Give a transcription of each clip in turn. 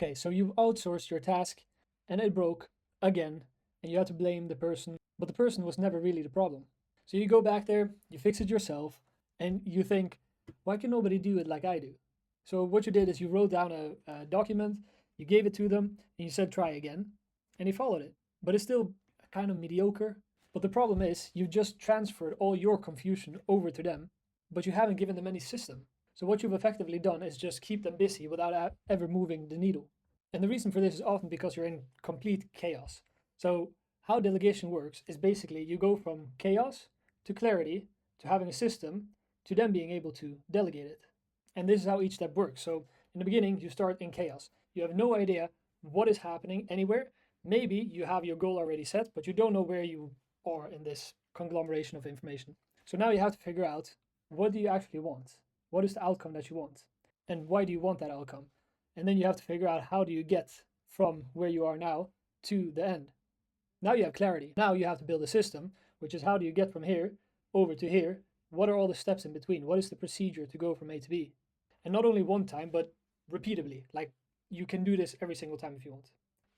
Okay, so you've outsourced your task and it broke again, and you had to blame the person, but the person was never really the problem. So you go back there, you fix it yourself, and you think, why can nobody do it like I do? So what you did is you wrote down a document, you gave it to them, and you said try again, and he followed it. But it's still kind of mediocre. But the problem is you just transferred all your confusion over to them, but you haven't given them any system. So what you've effectively done is just keep them busy without ever moving the needle. And the reason for this is often because you're in complete chaos. So how delegation works is basically you go from chaos to clarity to having a system to then being able to delegate it. And this is how each step works. So in the beginning, you start in chaos. You have no idea what is happening anywhere. Maybe you have your goal already set, but you don't know where you are in this conglomeration of information. So now you have to figure out, what do you actually want? What is the outcome that you want? And why do you want that outcome? And then you have to figure out, how do you get from where you are now to the end? Now you have clarity. Now you have to build a system, which is, how do you get from here over to here? What are all the steps in between? What is the procedure to go from A to B? And not only one time, but repeatedly. Like, you can do this every single time if you want.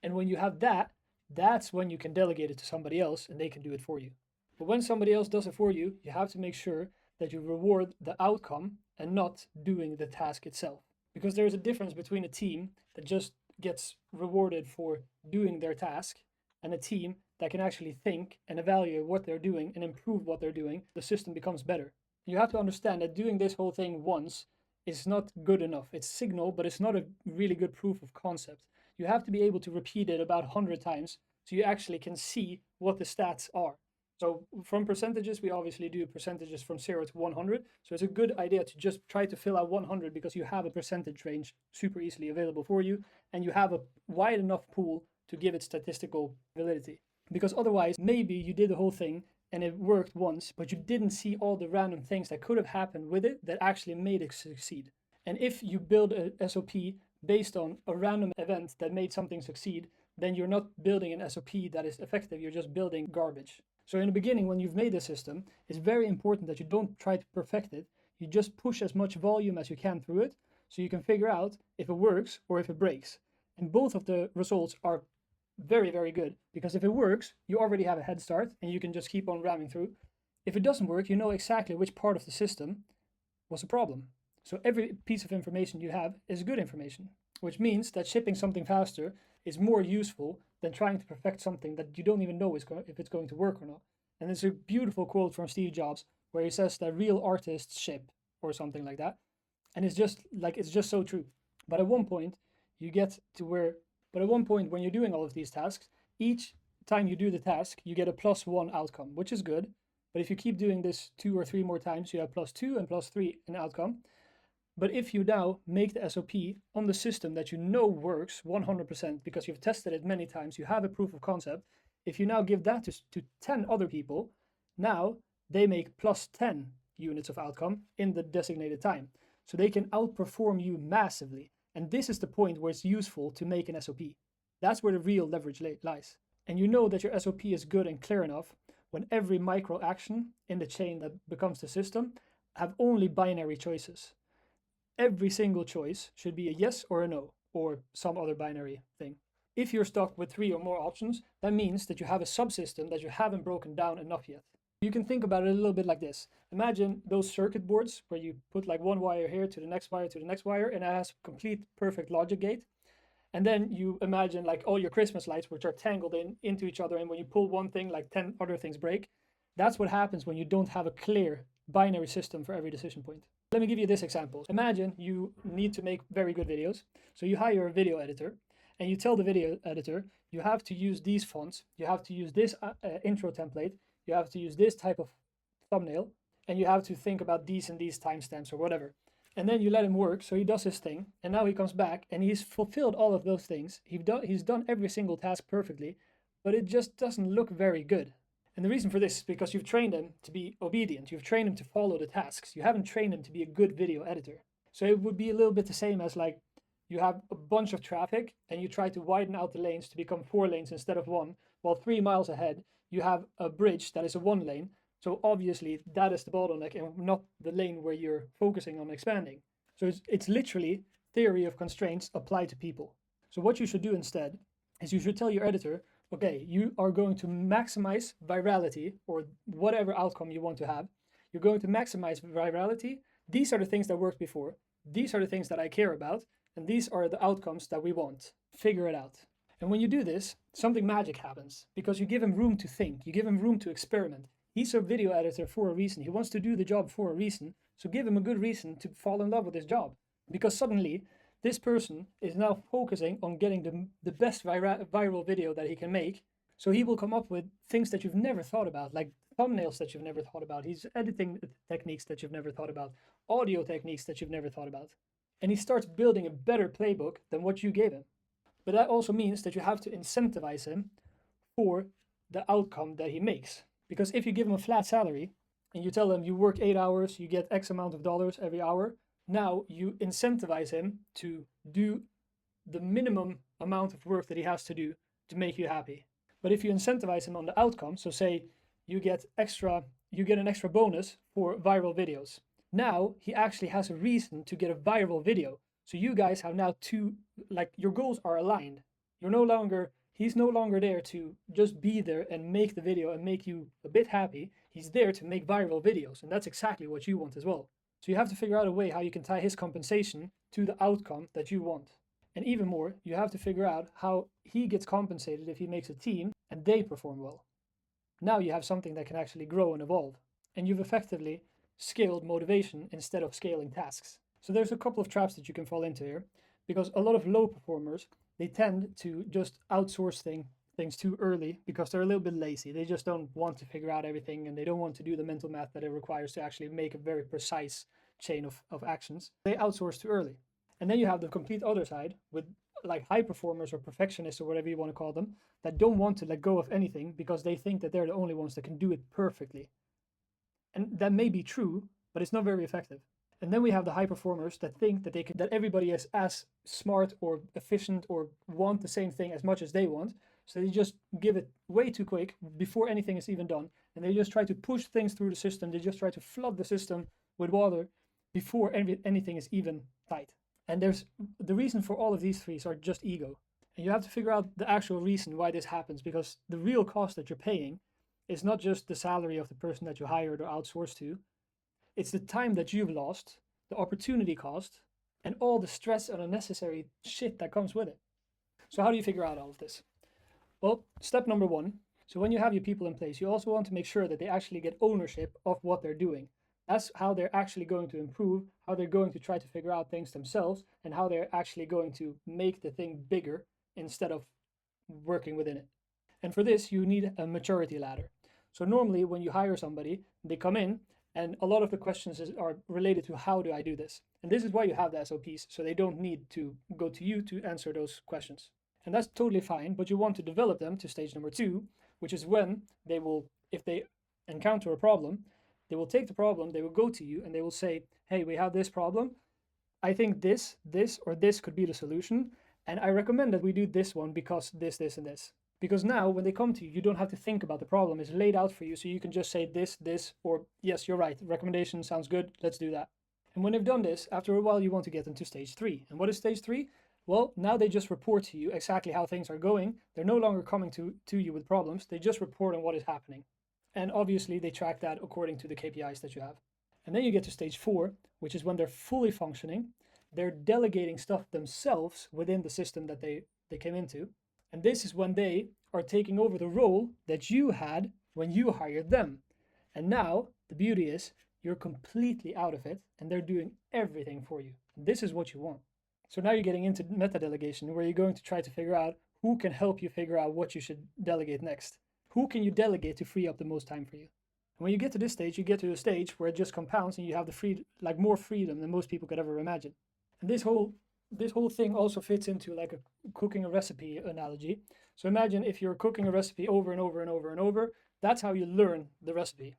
And when you have that, that's when you can delegate it to somebody else and they can do it for you. But when somebody else does it for you, you have to make sure that you reward the outcome and not doing the task itself. Because there's a difference between a team that just gets rewarded for doing their task and a team that can actually think and evaluate what they're doing and improve what they're doing. The system becomes better. You have to understand that doing this whole thing once is not good enough. It's signal, but it's not a really good proof of concept. You have to be able to repeat it about 100 times so you actually can see what the stats are. So from percentages, we obviously do percentages from 0 to 100. So it's a good idea to just try to fill out 100, because you have a percentage range super easily available for you, and you have a wide enough pool to give it statistical validity. Because otherwise, maybe you did the whole thing and it worked once, but you didn't see all the random things that could have happened with it that actually made it succeed. And if you build a SOP based on a random event that made something succeed, then you're not building an SOP that is effective, you're just building garbage. So in the beginning, when you've made a system, it's very important that you don't try to perfect it. You just push as much volume as you can through it, so you can figure out if it works or if it breaks. And both of the results are very, very good, because if it works, you already have a head start and you can just keep on ramming through. If it doesn't work, you know exactly which part of the system was a problem. So every piece of information you have is good information, which means that shipping something faster is more useful than trying to perfect something that you don't even know if it's going to work or not. And there's a beautiful quote from Steve Jobs where he says that real artists ship, or something like that. And it's just so true. But at one point when you're doing all of these tasks, each time you do the task, you get a +1 outcome, which is good. But if you keep doing this 2 or 3 more times, you have +2 and +3 in outcome. But if you now make the SOP on the system that you know works 100% because you've tested it many times, you have a proof of concept. If you now give that to 10 other people, now they make +10 units of outcome in the designated time. So they can outperform you massively. And this is the point where it's useful to make an SOP. That's where the real leverage lies. And you know that your SOP is good and clear enough when every micro action in the chain that becomes the system have only binary choices. Every single choice should be a yes or a no, or some other binary thing. If you're stuck with 3 or more options, that means that you have a subsystem that you haven't broken down enough yet. You can think about it a little bit like this. Imagine those circuit boards where you put like one wire here to the next wire to the next wire, and it has complete perfect logic gate. And then you imagine like all your Christmas lights, which are tangled into each other, and when you pull one thing, like 10 other things break. That's what happens when you don't have a clear binary system for every decision point. Let me give you this example. Imagine you need to make very good videos. So you hire a video editor and you tell the video editor, you have to use these fonts, you have to use this intro template, you have to use this type of thumbnail, and you have to think about these and these timestamps or whatever. And then you let him work, so he does his thing, and now he comes back and he's fulfilled all of those things. He's done every single task perfectly, but it just doesn't look very good. And the reason for this is because you've trained him to be obedient. You've trained him to follow the tasks. You haven't trained him to be a good video editor. So it would be a little bit the same as like you have a bunch of traffic and you try to widen out the lanes to become 4 lanes instead of 1, while 3 miles ahead you have a bridge that is a 1 lane. So obviously that is the bottleneck and not the lane where you're focusing on expanding. So it's literally theory of constraints applied to people. So what you should do instead is you should tell your editor, okay, you are going to maximize virality or whatever outcome you want to have. You're going to maximize virality. These are the things that worked before. These are the things that I care about. And these are the outcomes that we want. Figure it out. And when you do this, something magic happens because you give him room to think. You give him room to experiment. He's a video editor for a reason. He wants to do the job for a reason. So give him a good reason to fall in love with his job. Because suddenly, this person is now focusing on getting the best viral video that he can make. So he will come up with things that you've never thought about, like thumbnails that you've never thought about. He's editing techniques that you've never thought about, audio techniques that you've never thought about. And he starts building a better playbook than what you gave him. But that also means that you have to incentivize him for the outcome that he makes. Because if you give him a flat salary and you tell him you work 8 hours, you get X amount of dollars every hour, now you incentivize him to do the minimum amount of work that he has to do to make you happy. But if you incentivize him on the outcome, so say you get an extra bonus for viral videos. Now he actually has a reason to get a viral video. So you guys have now your goals are aligned. He's no longer there to just be there and make the video and make you a bit happy. He's there to make viral videos, and that's exactly what you want as well. So you have to figure out a way how you can tie his compensation to the outcome that you want. And even more, you have to figure out how he gets compensated if he makes a team and they perform well. Now you have something that can actually grow and evolve. And you've effectively scaled motivation instead of scaling tasks. So there's a couple of traps that you can fall into here, because a lot of low performers, they tend to just outsource things too early because they're a little bit lazy. They just don't want to figure out everything, and they don't want to do the mental math that it requires to actually make a very precise chain of actions. They outsource too early. And then you have the complete other side with like high performers or perfectionists or whatever you want to call them, that don't want to let go of anything because they think that they're the only ones that can do it perfectly. And that may be true, but it's not very effective. And then we have the high performers that think that that everybody is as smart or efficient or want the same thing as much as they want. So they just give it way too quick before anything is even done. And they just try to push things through the system. They just try to flood the system with water before anything is even tight. And the reason for all of these three are just ego. And you have to figure out the actual reason why this happens, because the real cost that you're paying is not just the salary of the person that you hired or outsourced to. It's the time that you've lost, the opportunity cost, and all the stress and unnecessary shit that comes with it. So how do you figure out all of this? Well, step number one. So when you have your people in place, you also want to make sure that they actually get ownership of what they're doing. That's how they're actually going to improve, how they're going to try to figure out things themselves, and how they're actually going to make the thing bigger instead of working within it. And for this, you need a maturity ladder. So normally when you hire somebody, they come in and a lot of the questions are related to how do I do this? And this is why you have the SOPs, so they don't need to go to you to answer those questions. And that's totally fine, but you want to develop them to stage number 2, which is when they will, if they encounter a problem, they will take the problem, they will go to you and they will say, hey, we have this problem. I think this, or this could be the solution. And I recommend that we do this one because this, and this. Because now when they come to you, you don't have to think about the problem. It's laid out for you. So you can just say this, or yes, you're right. Recommendation sounds good. Let's do that. And when they've done this, after a while, you want to get them to stage 3. And what is stage 3? Well, now they just report to you exactly how things are going. They're no longer coming to you with problems. They just report on what is happening. And obviously they track that according to the KPIs that you have. And then you get to stage 4, which is when they're fully functioning. They're delegating stuff themselves within the system that they came into. And this is when they are taking over the role that you had when you hired them. And now the beauty is you're completely out of it and they're doing everything for you. And this is what you want. So now you're getting into meta delegation, where you're going to try to figure out who can help you figure out what you should delegate next. Who can you delegate to free up the most time for you? And when you get to this stage, you get to a stage where it just compounds and you have more freedom than most people could ever imagine. And this whole thing also fits into like a cooking a recipe analogy. So imagine if you're cooking a recipe over and over and over and over, that's how you learn the recipe.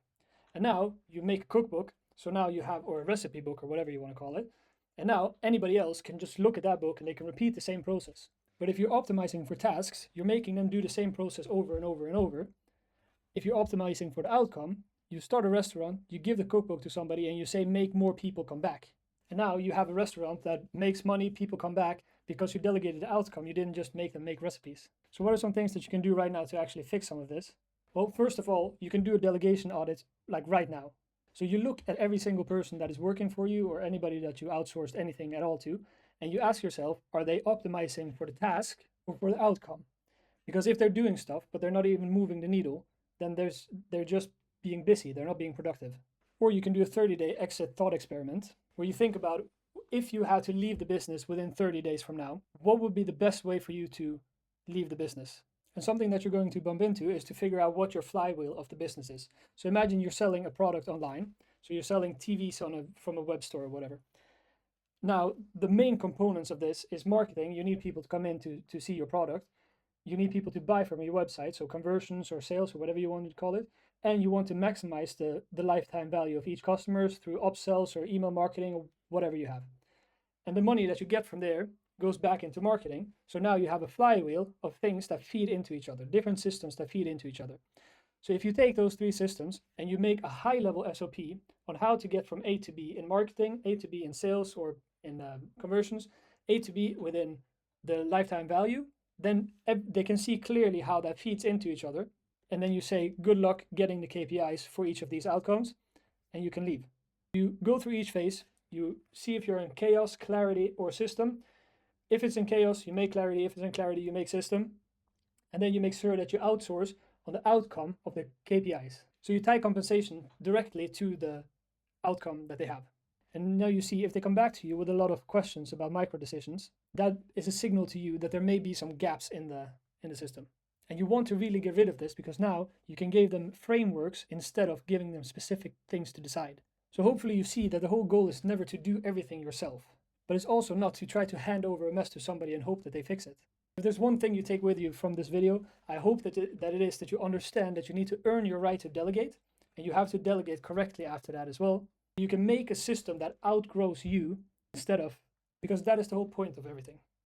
And now you make a cookbook, so now you have, or a recipe book or whatever you want to call it. And now anybody else can just look at that book and they can repeat the same process. But if you're optimizing for tasks, you're making them do the same process over and over and over. If you're optimizing for the outcome, you start a restaurant, you give the cookbook to somebody and you say, make more people come back. And now you have a restaurant that makes money, people come back, because you delegated the outcome. You didn't just make them make recipes. So what are some things that you can do right now to actually fix some of this? Well, first of all, you can do a delegation audit like right now. So you look at every single person that is working for you or anybody that you outsourced anything at all to, and you ask yourself, are they optimizing for the task or for the outcome? Because if they're doing stuff, but they're not even moving the needle, then they're just being busy. They're not being productive. Or you can do a 30-day exit thought experiment where you think about, if you had to leave the business within 30 days from now, what would be the best way for you to leave the business? And something that you're going to bump into is to figure out what your flywheel of the business is. So imagine you're selling a product online. So you're selling TVs from a web store or whatever. Now, the main components of this is marketing. You need people to come in to see your product. You need people to buy from your website, so conversions or sales or whatever you want to call it. And you want to maximize the lifetime value of each customer through upsells or email marketing or whatever you have. And the money that you get from there goes back into marketing. So now you have a flywheel of things that feed into each other, different systems that feed into each other. So if you take those three systems and you make a high level SOP on how to get from A to B in marketing, A to B in sales or in conversions, A to B within the lifetime value, then they can see clearly how that feeds into each other. And then you say, good luck getting the KPIs for each of these outcomes, and you can leave. You go through each phase, you see if you're in chaos, clarity, or system. If it's in chaos, you make clarity. If it's in clarity, you make system. And then you make sure that you outsource on the outcome of the KPIs. So you tie compensation directly to the outcome that they have. And now you see if they come back to you with a lot of questions about micro decisions, that is a signal to you that there may be some gaps in the system. And you want to really get rid of this because now you can give them frameworks instead of giving them specific things to decide. So hopefully you see that the whole goal is never to do everything yourself, but it's also not to try to hand over a mess to somebody and hope that they fix it. If there's one thing you take with you from this video, I hope that it is that you understand that you need to earn your right to delegate, and you have to delegate correctly after that as well. You can make a system that outgrows you instead of, because that is the whole point of everything.